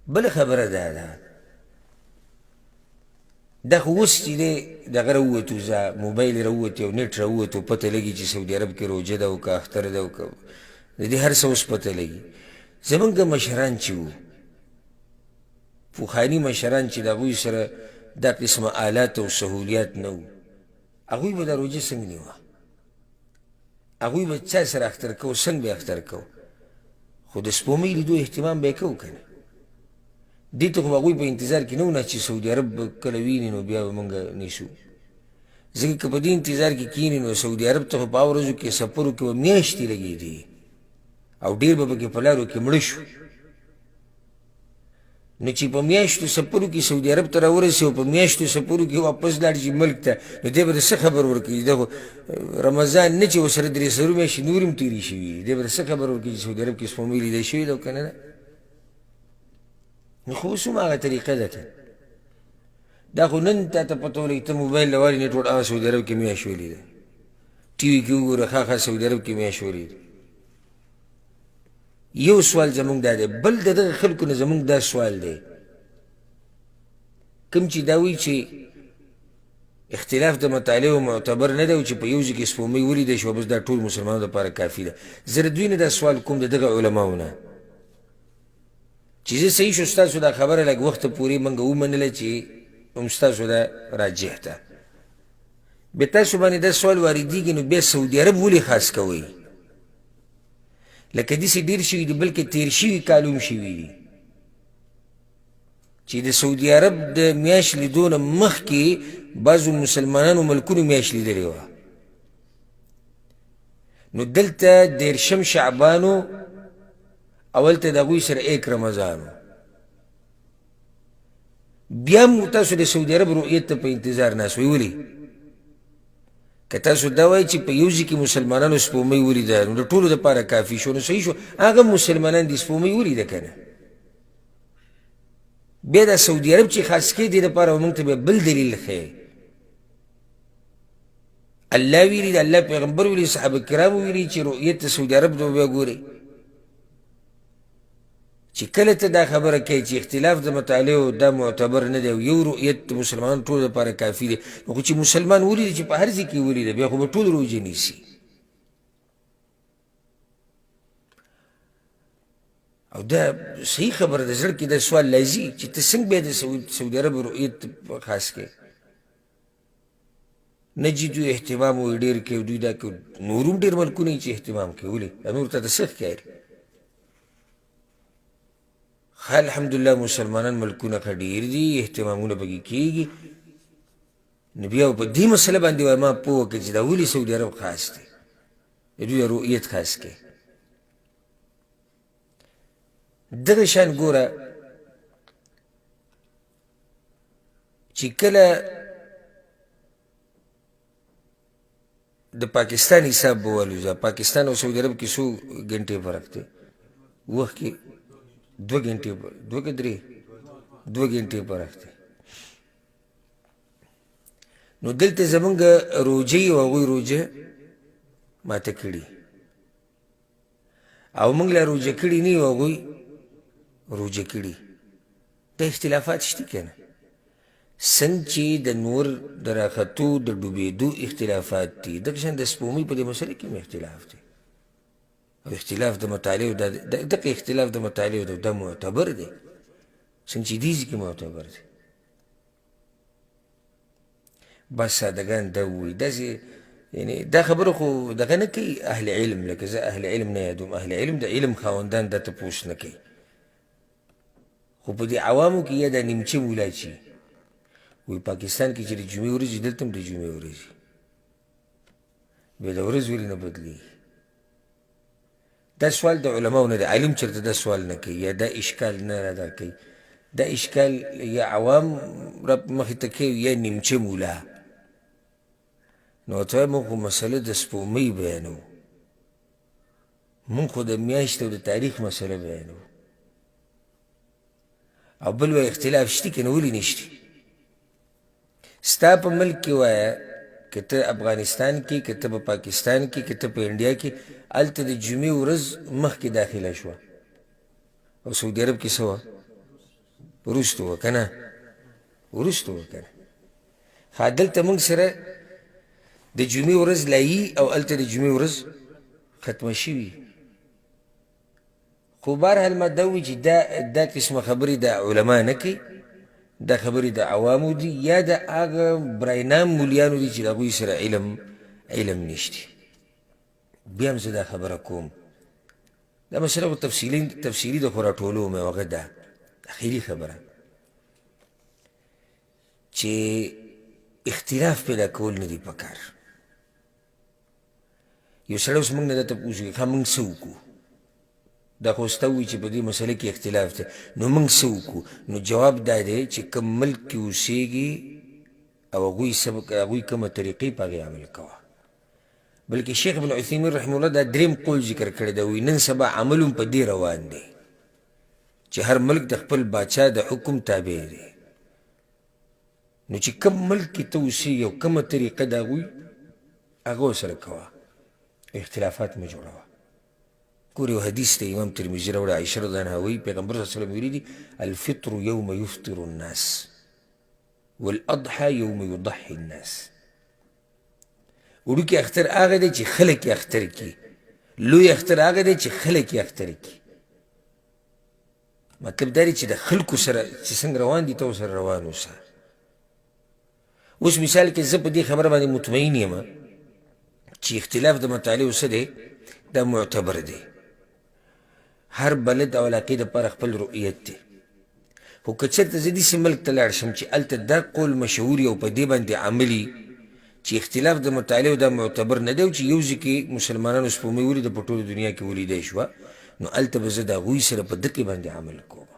بله خبره دا ده دا خو اوس چې دی دغه راووتو موبایل یې راووت یو نیټ راووتو پته لګي چې سعودي عرب کې روژه ده او که اختر ده او که د دې هر څه اوس پته لګي زمونږ مشران چې وو پوخاني مشران چې د هغوی سره دا قسمه آلات او سهولیات نه وو هغوی به دا روژه څنګه نیوه هغوی به چا سره اختر کو څنګه به اختر کو خو د سپومۍ لیدو اهتمام به یې کو که نه دې ته خو هغوی په انتظار کې نه وو چې سعودي عرب به کله ویني نو بیا به موږ نیسو ځکه که په دې انتظار کې کښېني نو سعودي عرب ته خو په هغو ورځو کې سفرو کې به میاشتې لګېدې او ډېر به پکې په لارو کې مړه شو نو چې په میاشتو سفرو کې سعودي عرب ته راورسي او په میاشتو سفرو کې واپس لاړ شي ملک ته نو دی به د څه خبر ورکوي دا خو رمضان نه چې ورسره درې څلور میاشتې نور هم تېرې شوي دی به د څه خبر ورکوي چې سعودي عرب کې سپومۍ لیدل شوې ده او که نه ده نو خو اوس هم هغه طریقه ده که دا خو نن تا ته پته ولګي ته موبایل له والې نیټ هغه سعودي عرب کې میاشت ولیده ټي وي کې وګوره ښه سعودي عرب کې میاشت ولیده یو سوال زمونږ دا دی بل د دغه خلکو نه زمونږ دا سوال دی کوم چې دا وایي چې اختلاف د مطالعو معتبر نه دی او چې په یو ځای کې سپومۍ ولیدی شي او بس دا ټول مسلمانانو دپاره کافي ده زه د دوی نه دا سوال کوم د دغه علماو نه چې زه صحیح شو ستاسو دا خبره لږ وخته پورې موږ ومنله چې هم ستاسو دا راجح ده بیا تاسو باندې دا سوال واردېږي نو بیا سعودي عرب ولې خاص کوئ لکه داسې ډېر شوي دي بلکې تېر شوي کالو هم شوي دي چې د سعودي عرب د میاشت لیدو نه مخکې بعضو مسلمانانو ملکونو میاشت لیدلې وه نو دلته دېرشم شعبانو اول ته د هغوی سره 1 رمضان بیا هم تاسو د سعودي عرب رؤیت ته په انتظار ناست وئ ولې که تاسو دا وایئ چې په یو ځای کې مسلمانانو سپومۍ ولیده نو د ټولو دپاره کافي شو نو صحیح شو هغه مسلمانان دي سپومۍ ولیده که نه بیا دا سعودي عرب چې خاص کې دې دپاره به موږ ته بیا بل دلیل ښیي الله ویلي د الله پیغمبر ویلي صحابه کرامو ویلي چې رؤیت د سعودي عرب ته بیا ګورئ چې کله ته دا خبره کوي چې اختلاف د مطالعو دا معتبر نه دی او یو رؤیت د مسلمانانو ټولو دپاره کافي دی نو خو چې مسلمان ولیده چې په هر ځای کې ولیده بیا خو به ټول روژې نیسي او دا صحیح خبره ده زړه کې دا سوال لازي چې ته څنګه بیا د سعودي عرب رؤیت خاص کوي نه چې دوی اهتمام وایي ډېر کوي دوی دا کوي نور هم ډېر ملکونه یي چې اهتمام کوي ولې نور ته د څه ښکاري الحمدلله مسلمانان ملکونه ښه ډېر دي اهتمامونه پکې کېږي نو بیا په دې مسله باندې وایي ما پوه وکړه چې دا ولې سعودي عرب خاص دی د دوی رؤیت خاص کوي دغه شان ګوره چې کله د پاکستان حساب به والوځه پاکستان او سعودي عرب کې څو ګنټې فرق دی وخت کې 2 ګنټې 2 که 3 2 ګنټې فرق دی نو دلته زمونږ روژې او هغوی روژه ماته کړي او موږ لا روژه کړي نه یو هغوی روژه کړي دا اختلافات شته که نه څنګه چې د نور د راختو د ډوبېدو اختلافات دي دغه شان د سپومۍ په دې مسله کې هم اختلاف دی او اختلاف د مطالعو دغه اختلاف د مطالعو دا معتبر دی څنګه چې دې کې معتبر دی بس سادهګان دا ووایي داسې یعنې دا خبره خو دغه نه کوي اهل علم لکه زه اهل علم نه یادوم اهل علم د علم خاوندان دا تپوس نه کوي خو په دې عوامو کې یا دا نیمچه مولا چې وایي پاکستان کې چې د جمعې ورځې دلته هم د جمعې ورځې بیا د ورځ ولې نه بدلېږي دا سوال د علماو نه دی عالم چېرته دا سوال نه کوي یا دا اشکال نه رادا کوي دا اشکال یا عوام را مخې ته کوي یا نیمچه مولا نو ورته وایم موږ خو مسله د سپومۍ بیانو موږ خو د میاشت او د تاریخ مسله بیانو او بل وایي اختلاف شته که نه ولې نشته ستا په ملک کې وایه که ته افغانستان کې که ته په پاکستان کې که ته په انډیا کې هلته د جمعې ورځ مخکې داخله شوه او سعودي عرب کې څه وه وروستو وه که نه وروستو وه که نه دلته موږ سره د جمعې ورځ لایي او هلته د جمعې ورځ ختمه شوي خو بهرحال ما دا ووایي چې دا قسمه خبرې د علما نه کوي دا خبرې د عوامو دي یا د هغه براینام مولیانو دي چې د هغوی سره علم نشتی بیا هم زه دا خبره کوم دا مسله خو تفصیلي ده خو راټولوم او هغه ده اخري خبره چې اختلاف پیدا کول نه دي پکار یو سړی اوس موږ نه دا تپوس کوي ښه موږ څه وکړو دا خو ستا ووایي چې په دې مسله کې اختلاف دی نو موږ څه وکړو نو جواب دا دی چې کوم ملک کې اوسېږي او هغوی کومه طریقې په هغې عمل کوه بلکې شیخ ابن عثیمین رحمه الله دا دریم قول ذکر کړی دی وایي نن سبا عمل هم په دې روان دی چې هر ملک د خپل باچا د حکم تابع دی نو چې کوم ملک کې ته اوسېږي او کومه طریقه د هغوی هغه ورسره کوه اختلافات مه جوړوه ګور یو حدیث دی امام ترمذي راوړی عایشه رضی الله عنها وایي پیغمبر صلی الله علیه وسلم ویلي دي الفطر یوم یفطر الناس والاضحى یوم یضحي الناس وړوکی اختر هغه دی چې خلک یې اختر کړي لوی اختر هغه دی چې خلک یې اختر کړي مطلب دا دی چې د خلکو سره چې څنګه روان دي ته ورسره روان اوسه اوس مثال کې زه په دې خبره باندې مطمئن یم چې اختلاف د مطالعو څه دی دا معتبر دی هر بلد او علاقې دپاره خپل رؤیت دی خو که چېرته زه داسې ملک ته لاړ شم چې هلته دا قول مشهور او په دې باندې عملي چې اختلاف د مطالعو دا معتبر نه دی او چې یو ځای کې مسلمانانو سپومۍ ولیده په ټوله دنیا کې ولیدی شوه نو هلته به زه د هغوی سره په دقې باندې عمل کوم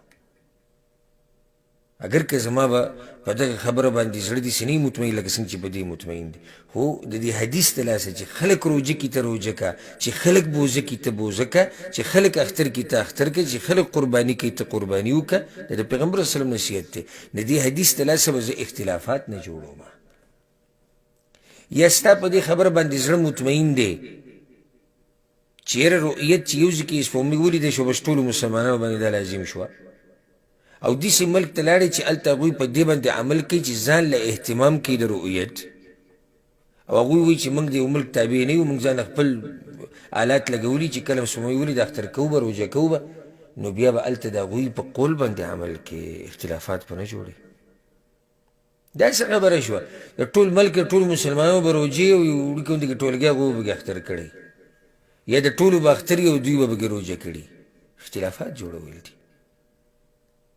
اگر که زما به په دغه خبره باندې زړه داسې نه مطمئن لکه څنګه چې په دې مطمئن دی خو د دې حدیث د لاسه چې خلک روژه کي ته روژه که چې خلک بوزه کي ته بوزه که چې خلک اختر کي ته اختر که چې خلک قرباني کوي ته قرباني وکړه دا د پیغمبر صلی الله علیه وسلم نصیحت دی د دې حدیث د لاسه به زه اختلافات نه جوړوم یا ستا په دې خبره باندې زړه مطمئن دی چې یاره رؤیت چې یو ځای کې سپومۍ ولیدی شوه بس ټولو مسلمانانو باندې دا لازم شوه او داسې ملک ته لاړې چې هلته هغوی په دې باندې عمل کوي چې ځان له اهتمام کوي د رؤیت او هغوی وایي چې موږ د یو ملک تابع نه یو موږ ځان خپل آلات لګولي چې کله سپومۍ ولید اختر کوو به روژه کوو به نو بیا به هلته د هغوی په قول باندې عمل کې اختلافات به نه جوړي داسې خبره شوه د ټول ملک ټول مسلمانانو به روژې او یو وړوکي غوندې کې ټولګي هغوی به اختر کړی یا د ټولو به اختر او دوی به پکې روژه کړي اختلافات جوړول دي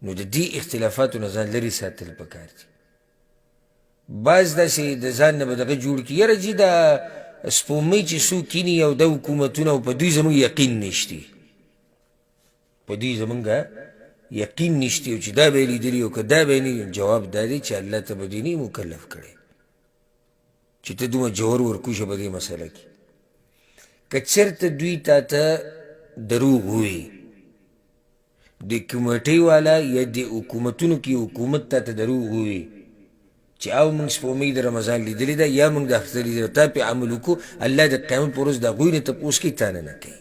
نو د دې اختلافاتو نه ځان لرې ساتل پکار دي بعض داسې د ځان نه به دغه جوړ کړي یاره جي دا سپومۍ چې څوک کیني او دا حکومتونه او په دوی زموږ یقین نشتی په دوی زموږ یقین نشتی او چې دا به یې لیدلي او که دا به یې نه جواب دا دی چې الله ته به دې نه مکلف کړی چې ته دومره جوهر ورکوشه په دې مسله کې که چېرته دوی تا ته دروغ ووایي د کمیټۍ والا یا د حکومتونو کې حکومت تا ته دروغ ووایي چې او موږ سپومۍ د رمضان لیدلې ده یا موږ د اختر لیدلې ده تا پې عمل وکړو الله د قیامت په ورځ د هغوی نه تپوس کوي تا نه کوي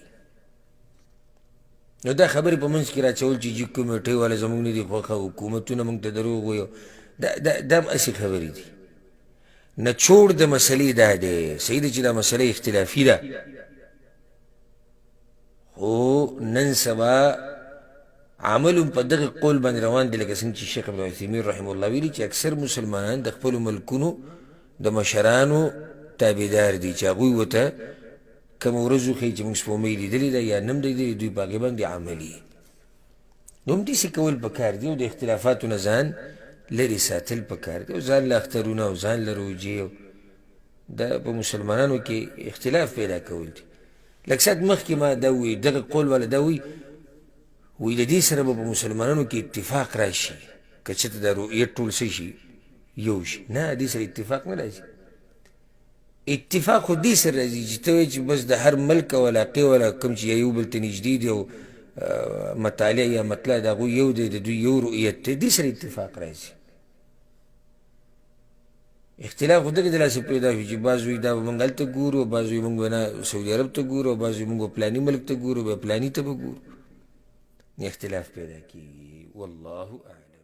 نو دا خبرې په منځ کې راچول چې جي کمیټۍ والا زموږ نه دي خوښه حکومتونه موږ ته دروغ ووایو دا هم هسې خبرې دي نچوړ د مسلې دا دی صحیح ده چې دا مسله اختلافي ده خو نن سبا عمل په دغه قول باندې روان دي لکه څنګه چې شیخ ابن عثیمین رحمه الله ویلي چې اکثر مسلمانان د خپلو ملکونو د مشرانو تابعدار دي چې هغوی ورته کومه ورځ وښیي چې موږ سپومۍ لیدلې ده یا نه هم لیدلې دوی په هغې باندې عملي نو همداسې کول پکار دي او د اختلافاتو نه ځان لرې ساتل پکار دي او ځان له اخترونه او ځان له روژې دا په مسلمانانو کې اختلاف پیدا کول دي لږ ساعت مخکې ما دا ووایي دغه قول والا دا وایي وی د دې سره به په مسلمانانو کې اتفاق راشي که چېرته دا رؤیت ټول څه شي یو شي نه دې سره اتفاق نه راځي اتفاق خو دې سره راځي چې ته وایې چې بس د هر ملک او علاقې والا کوم چې یو بل ته نږدې دي او مطالعه یا مطلع د هغوی یو دی د دوی یو رؤیت دی دې سره اتفاق راځي اختلاف خو دغې د لاسه پیدا شو چې بعض وایي دا به موږ هلته ګورو او بعض وایي موږ به نه سعودي عرب ته ګورو او بعض وایي موږ به پلاني ملک ته ګورو بیا پلاني ته به ګورو اختلاف پیدا کیږي والله اعلم